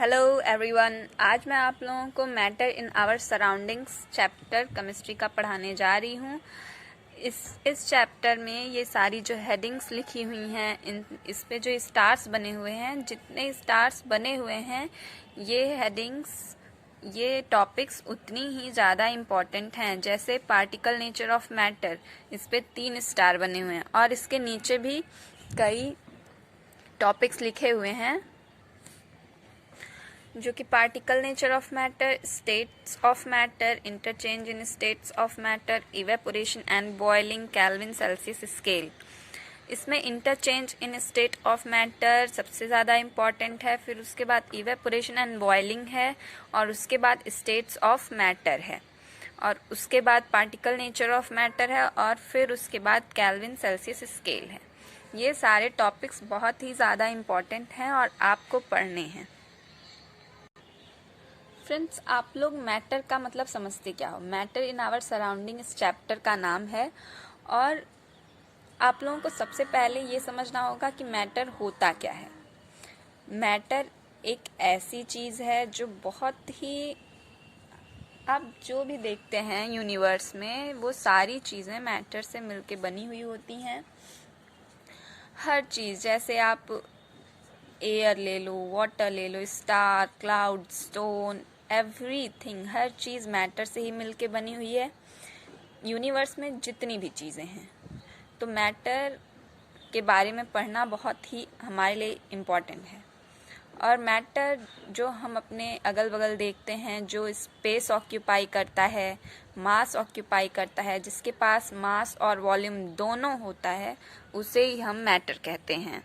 Hello everyone, आज मैं आप लोगों को matter in our surroundings chapter chemistry का पढ़ाने जा रही हूँ। इस चैप्टर में ये सारी जो हेडिंग्स लिखी हुई हैं, इस पे जो स्टार्स बने हुए हैं, जितने स्टार्स बने हुए हैं, ये हेडिंग्स, ये टॉपिक्स उतनी ही ज़्यादा इम्पॉर्टेंट हैं। जैसे पार्टिकल नेचर ऑफ मैटर, इस पे 3 स्टार बने हुए हैं और इसके नीचे भी कई टॉपिक्स लिखे हुए हैं जो कि particle nature of matter, states of matter, interchange in states of matter, evaporation and boiling, Kelvin Celsius scale. इसमें interchange in state of matter सबसे ज़्यादा इम्पॉर्टेंट है, फिर उसके बाद इवेपोरेशन एंड बॉइलिंग है और उसके बाद स्टेट्स ऑफ मैटर है और उसके बाद पार्टिकल नेचर ऑफ मैटर है और फिर उसके बाद केल्विन सेल्सियस स्केल है। ये सारे टॉपिक्स बहुत ही ज़्यादा इम्पॉर्टेंट हैं और आपको पढ़ने हैं। फ्रेंड्स, आप लोग मैटर का मतलब समझते क्या हो? मैटर इन आवर सराउंडिंग इस चैप्टर का नाम है और आप लोगों को सबसे पहले ये समझना होगा कि मैटर होता क्या है। मैटर एक ऐसी चीज़ है जो बहुत ही, आप जो भी देखते हैं यूनिवर्स में, वो सारी चीज़ें मैटर से मिलके बनी हुई होती हैं। हर चीज़, जैसे आप एयर ले लो, वाटर ले लो, स्टार, क्लाउड, स्टोन, एवरीथिंग, हर चीज़ मैटर से ही मिलके बनी हुई है यूनिवर्स में जितनी भी चीज़ें हैं। तो मैटर के बारे में पढ़ना बहुत ही हमारे लिए इम्पॉर्टेंट है। और मैटर जो हम अपने अगल बगल देखते हैं, जो स्पेस ऑक्यूपाई करता है, मास ऑक्यूपाई करता है, जिसके पास मास और वॉल्यूम दोनों होता है, उसे ही हम मैटर कहते हैं।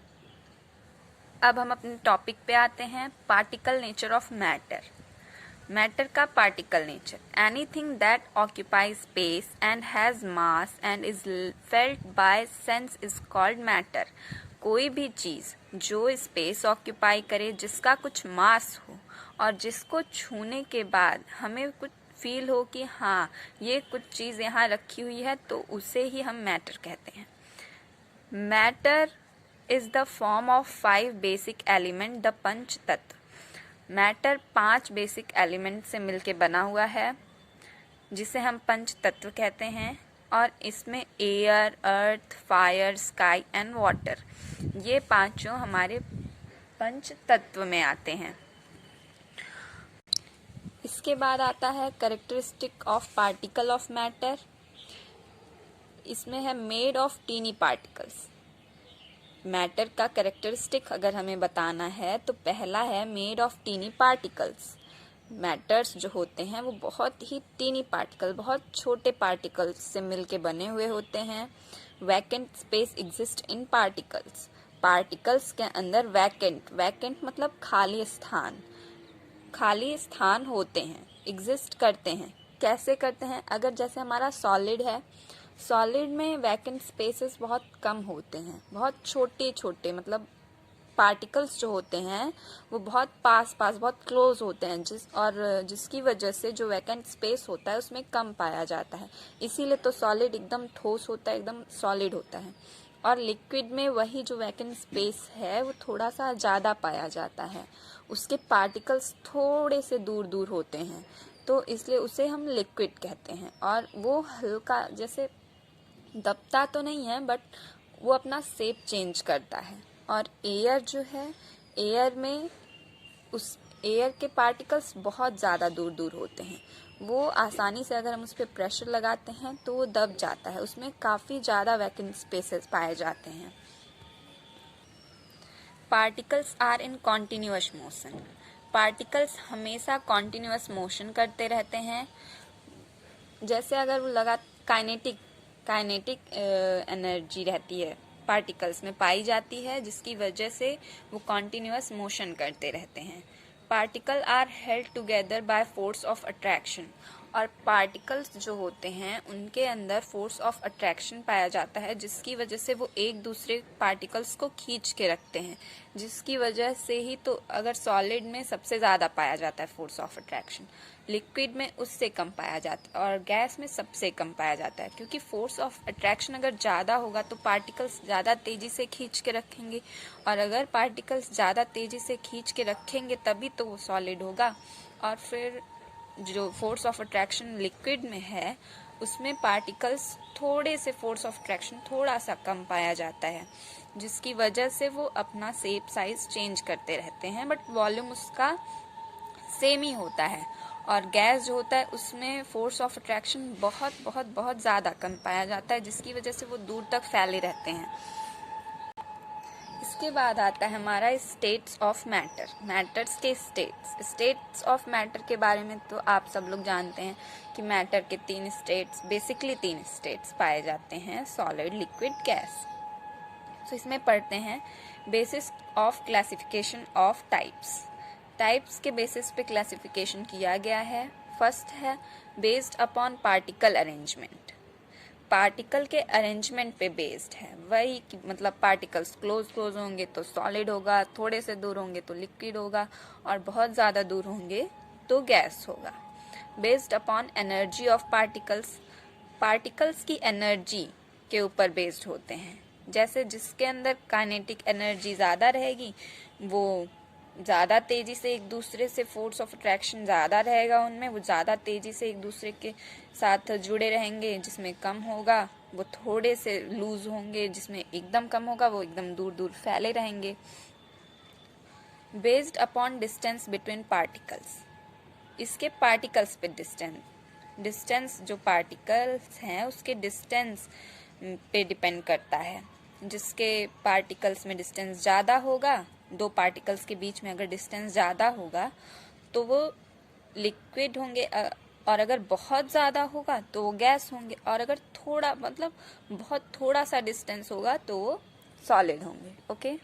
अब हम अपने टॉपिक पे आते हैं, particle nature of matter. Matter का particle nature, anything that occupies space and has mass and is felt by sense is called matter. कोई भी चीज़ जो स्पेस ऑक्यूपाई करे, जिसका कुछ मास हो और जिसको छूने के बाद हमें कुछ फील हो कि हाँ, ये कुछ चीज़ यहाँ रखी हुई है, तो उसे ही हम मैटर कहते हैं। Matter is the form of 5 basic element, the पंच तत्व। मैटर 5 बेसिक एलिमेंट से मिलके बना हुआ है, जिसे हम पंच तत्व कहते हैं। और इसमें air, earth, fire, sky and water, ये पांचों हमारे पंच तत्व में आते हैं। इसके बाद आता है characteristic of particle of matter. इसमें है made of tiny particles. Matter का कैरेक्टरिस्टिक अगर हमें बताना है तो पहला है made of tiny particles. Matters जो होते हैं वो बहुत ही टीनी पार्टिकल, बहुत छोटे पार्टिकल्स से मिलके बने हुए होते हैं। Vacant space exist in particles. Particles के अंदर वैकेंट मतलब खाली स्थान होते हैं, एग्जिस्ट करते हैं। कैसे करते हैं? अगर जैसे हमारा सॉलिड है, सॉलिड में वैकेंट स्पेसेस बहुत कम होते हैं, बहुत छोटे छोटे, मतलब पार्टिकल्स जो होते हैं वो बहुत पास बहुत क्लोज होते हैं, जिसकी वजह से जो वैकेंट स्पेस होता है उसमें कम पाया जाता है। इसीलिए तो सॉलिड एकदम ठोस होता है, एकदम सॉलिड होता है। और लिक्विड में वही जो वैकेंट स्पेस है वो थोड़ा सा ज़्यादा पाया जाता है, उसके पार्टिकल्स थोड़े से दूर दूर होते हैं, तो इसलिए उसे हम लिक्विड कहते हैं। और वो हल्का, जैसे दबता तो नहीं है, बट वो अपना शेप चेंज करता है। और एयर जो है, एयर में उस एयर के पार्टिकल्स बहुत ज़्यादा दूर दूर होते हैं, वो आसानी से अगर हम उस पर प्रेशर लगाते हैं तो वो दब जाता है, उसमें काफ़ी ज़्यादा वैकेंट स्पेसेस पाए जाते हैं। Particles are in continuous motion. Particles हमेशा कॉन्टिन्यूअस मोशन करते रहते हैं। जैसे अगर वो काइनेटिक एनर्जी रहती है, पार्टिकल्स में पाई जाती है, जिसकी वजह से वो कॉन्टिन्यूअस मोशन करते रहते हैं। Particle are held together by force of attraction. और पार्टिकल्स जो होते हैं उनके अंदर फोर्स ऑफ अट्रैक्शन पाया जाता है, जिसकी वजह से वो एक दूसरे पार्टिकल्स को खींच के रखते हैं, जिसकी वजह से ही तो अगर सॉलिड में सबसे ज़्यादा पाया जाता है फोर्स ऑफ अट्रैक्शन, लिक्विड में उससे कम पाया जाता है और गैस में सबसे कम पाया जाता है। क्योंकि फोर्स ऑफ अट्रैक्शन अगर ज़्यादा होगा तो पार्टिकल्स ज़्यादा तेज़ी से खींच के रखेंगे, और अगर पार्टिकल्स ज़्यादा तेज़ी से खींच के रखेंगे तभी तो वो सॉलिड होगा। और फिर जो फोर्स ऑफ अट्रैक्शन लिक्विड में है उसमें पार्टिकल्स थोड़े से फोर्स ऑफ अट्रैक्शन थोड़ा सा कम पाया जाता है, जिसकी वजह से वो अपना शेप साइज चेंज करते रहते हैं, बट वॉल्यूम उसका सेम ही होता है। और गैस जो होता है उसमें फोर्स ऑफ अट्रैक्शन बहुत बहुत बहुत ज़्यादा कम पाया जाता है, जिसकी वजह से वो दूर तक फैले रहते हैं। इसके बाद आता है हमारा स्टेट्स ऑफ मैटर, मैटर्स के स्टेट्स ऑफ मैटर के बारे में तो आप सब लोग जानते हैं कि मैटर के बेसिकली तीन स्टेट्स पाए जाते हैं, सॉलिड, लिक्विड, गैस। तो इसमें पढ़ते हैं basis of classification of types के बेसिस पे क्लासिफिकेशन किया गया है। फर्स्ट है based upon particle arrangement, particle के अरेंजमेंट पे बेस्ड है। वही कि मतलब पार्टिकल्स क्लोज होंगे तो सॉलिड होगा, थोड़े से दूर होंगे तो लिक्विड होगा, और बहुत ज़्यादा दूर होंगे तो गैस होगा। Based upon energy of particles की एनर्जी के ऊपर बेस्ड होते हैं। जैसे जिसके अंदर काइनेटिक एनर्जी ज़्यादा रहेगी वो ज़्यादा तेज़ी से एक दूसरे से, फोर्स ऑफ अट्रैक्शन ज़्यादा रहेगा उनमें, वो ज़्यादा तेज़ी से एक दूसरे के साथ जुड़े रहेंगे। जिसमें कम होगा वो थोड़े से लूज होंगे, जिसमें एकदम कम होगा वो एकदम दूर दूर फैले रहेंगे। Based upon distance between particles, इसके पार्टिकल्स पे डिस्टेंस जो पार्टिकल्स हैं उसके डिस्टेंस पे डिपेंड करता है। जिसके पार्टिकल्स में डिस्टेंस ज़्यादा होगा, दो पार्टिकल्स के बीच में अगर डिस्टेंस ज़्यादा होगा तो वो लिक्विड होंगे, और अगर बहुत ज़्यादा होगा तो वो गैस होंगे, और अगर थोड़ा मतलब बहुत थोड़ा सा डिस्टेंस होगा तो वो सॉलिड होंगे। ओके,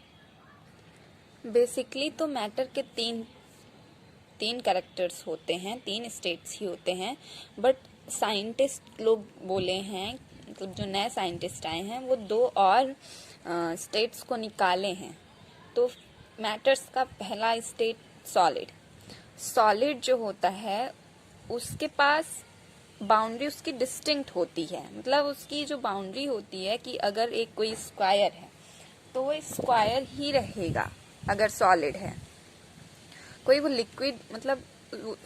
बेसिकली तो मैटर के तीन कैरेक्टर्स होते हैं, तीन स्टेट्स ही होते हैं, बट साइंटिस्ट लोग बोले हैं, मतलब जो नए साइंटिस्ट आए हैं वो दो और स्टेट्स को निकाले हैं। तो मैटर्स का पहला स्टेट सॉलिड जो होता है उसके पास बाउंड्री उसकी डिस्टिंक्ट होती है, मतलब उसकी जो बाउंड्री होती है कि अगर एक कोई स्क्वायर है तो वो स्क्वायर ही रहेगा अगर सॉलिड है। कोई वो लिक्विड मतलब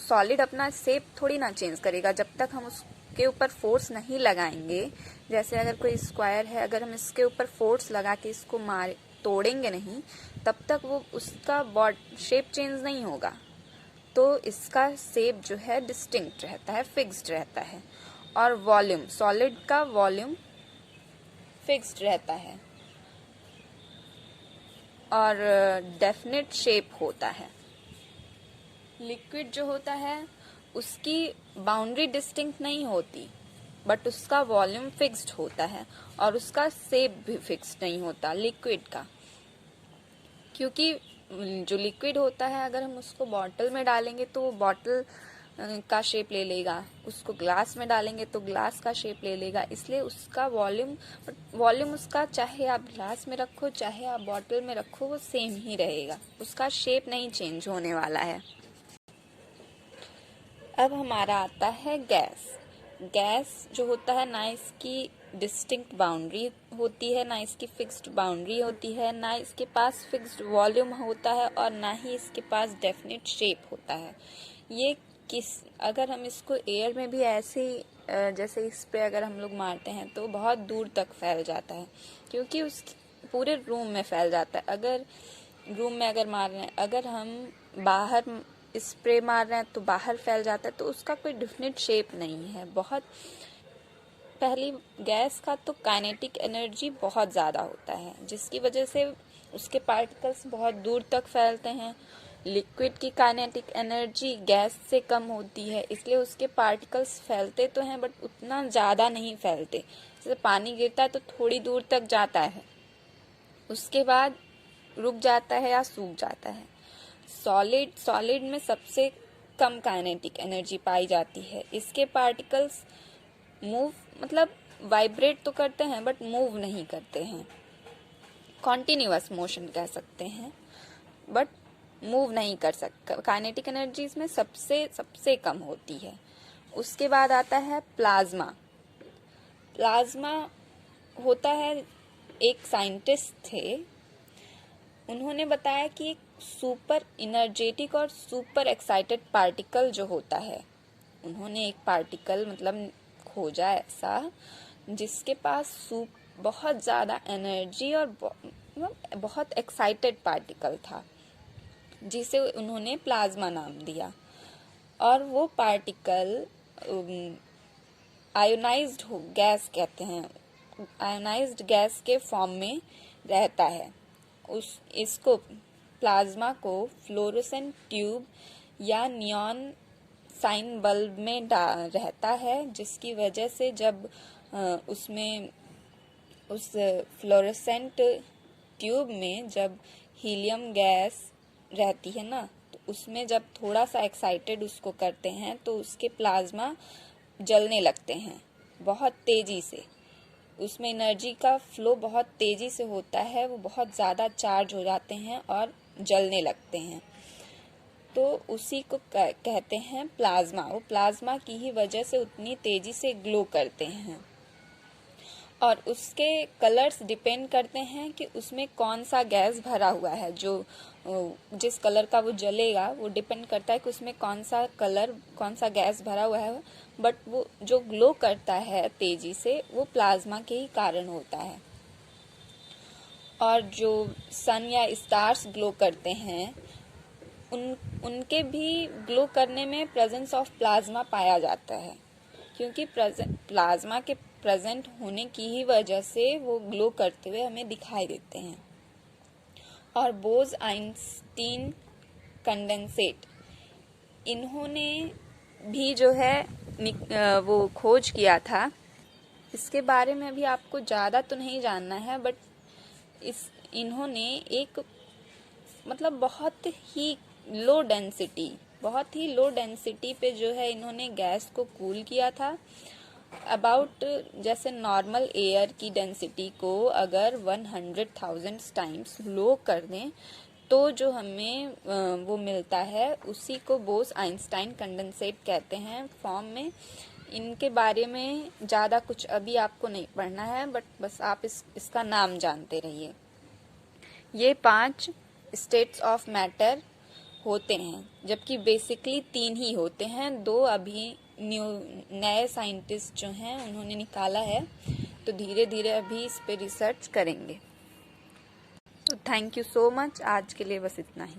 सॉलिड अपना शेप थोड़ी ना चेंज करेगा जब तक हम उसके ऊपर फोर्स नहीं लगाएंगे। जैसे अगर कोई स्क्वायर है, अगर हम इसके ऊपर फोर्स लगा के इसको तोड़ेंगे नहीं तब तक वो उसका शेप चेंज नहीं होगा। तो इसका शेप जो है डिस्टिंक्ट रहता है, फिक्स्ड रहता है। और वॉल्यूम, सॉलिड का वॉल्यूम फिक्स्ड रहता है और डेफिनेट शेप होता है। लिक्विड जो होता है उसकी बाउंड्री डिस्टिंक्ट नहीं होती, बट उसका वॉल्यूम फिक्स्ड होता है और उसका शेप भी फिक्स्ड नहीं होता लिक्विड का। क्योंकि जो लिक्विड होता है अगर हम उसको बॉटल में डालेंगे तो वो बॉटल का शेप ले लेगा, उसको ग्लास में डालेंगे तो ग्लास का शेप ले लेगा। इसलिए उसका वॉल्यूम उसका चाहे आप ग्लास में रखो चाहे आप बॉटल में रखो वो सेम ही रहेगा, उसका शेप नहीं चेंज होने वाला है। अब हमारा आता है गैस जो होता है ना इसकी डिस्टिंक्ट बाउंड्री होती है, ना इसकी फिक्स्ड बाउंड्री होती है, ना इसके पास फिक्स्ड वॉल्यूम होता है और ना ही इसके पास डेफिनेट शेप होता है। ये अगर हम इसको एयर में भी ऐसे जैसे स्प्रे अगर हम लोग मारते हैं तो बहुत दूर तक फैल जाता है, क्योंकि उस पूरे रूम में फैल जाता है। अगर रूम में अगर मार रहे हैं, अगर हम बाहर स्प्रे मार रहे हैं तो बाहर फैल जाता है, तो उसका कोई डेफिनेट शेप नहीं है। बहुत पहली गैस का तो काइनेटिक एनर्जी बहुत ज़्यादा होता है, जिसकी वजह से उसके पार्टिकल्स बहुत दूर तक फैलते हैं। लिक्विड की काइनेटिक एनर्जी गैस से कम होती है, इसलिए उसके पार्टिकल्स फैलते तो हैं बट उतना ज़्यादा नहीं फैलते। जैसे पानी गिरता है तो थोड़ी दूर तक जाता है, उसके बाद रुक जाता है या सूख जाता है। सॉलिड में सबसे कम काइनेटिक एनर्जी पाई जाती है। इसके पार्टिकल्स मूव मतलब वाइब्रेट तो करते हैं बट मूव नहीं करते हैं, कॉन्टिन्यूअस मोशन कह सकते हैं, बट मूव नहीं कर सकते। काइनेटिक एनर्जी इसमें सबसे कम होती है। उसके बाद आता है प्लाज्मा। प्लाज्मा होता है, एक साइंटिस्ट थे, उन्होंने बताया कि एक सुपर इनर्जेटिक और सुपर एक्साइटेड पार्टिकल जो होता है, उन्होंने एक पार्टिकल मतलब खोजा ऐसा जिसके पास बहुत ज़्यादा एनर्जी और बहुत एक्साइटेड पार्टिकल था, जिसे उन्होंने प्लाज्मा नाम दिया। और वो पार्टिकल आयोनाइज्ड गैस कहते हैं, आयोनाइज्ड गैस के फॉर्म में रहता है। इसको प्लाज्मा को फ्लोरोसेंट ट्यूब या नियॉन साइन बल्ब में रहता है, जिसकी वजह से जब उसमें उस फ्लोरोसेंट ट्यूब में जब हीलियम गैस रहती है ना, तो उसमें जब थोड़ा सा एक्साइटेड उसको करते हैं तो उसके प्लाज्मा जलने लगते हैं बहुत तेजी से। उसमें एनर्जी का फ्लो बहुत तेजी से होता है, वो बहुत ज़्यादा चार्ज हो जाते हैं और जलने लगते हैं, तो उसी को कहते हैं प्लाज्मा। वो प्लाज्मा की ही वजह से उतनी तेजी से ग्लो करते हैं। और उसके कलर्स डिपेंड करते हैं कि उसमें कौन सा गैस भरा हुआ है। जो जिस कलर का वो जलेगा वो डिपेंड करता है कि उसमें कौन सा गैस भरा हुआ है, बट वो जो ग्लो करता है तेजी से वो प्लाज्मा के ही कारण होता है। और जो सन या स्टार्स ग्लो करते हैं उनके भी ग्लो करने में प्रेजेंस ऑफ प्लाज्मा पाया जाता है, क्योंकि प्लाज्मा के प्रेजेंट होने की ही वजह से वो ग्लो करते हुए हमें दिखाई देते हैं। और बोस-आइंस्टीन कंडेंसेट, इन्होंने भी जो है वो खोज किया था। इसके बारे में भी आपको ज़्यादा तो नहीं जानना है, बट इन्होंने एक मतलब बहुत ही लो डेंसिटी पे जो है इन्होंने गैस को कूल किया था। अबाउट जैसे नॉर्मल एयर की डेंसिटी को अगर 100,000 टाइम्स लो कर दें तो जो हमें वो मिलता है, उसी को बोस-आइंस्टाइन कंडेंसेट कहते हैं फॉर्म में। इनके बारे में ज़्यादा कुछ अभी आपको नहीं पढ़ना है, बट बस आप इसका नाम जानते रहिए। ये 5 स्टेट्स ऑफ मैटर होते हैं, जबकि बेसिकली 3 ही होते हैं। 2 अभी नए साइंटिस्ट जो हैं उन्होंने निकाला है, तो धीरे धीरे अभी इस पे रिसर्च करेंगे। तो थैंक यू सो मच, आज के लिए बस इतना ही।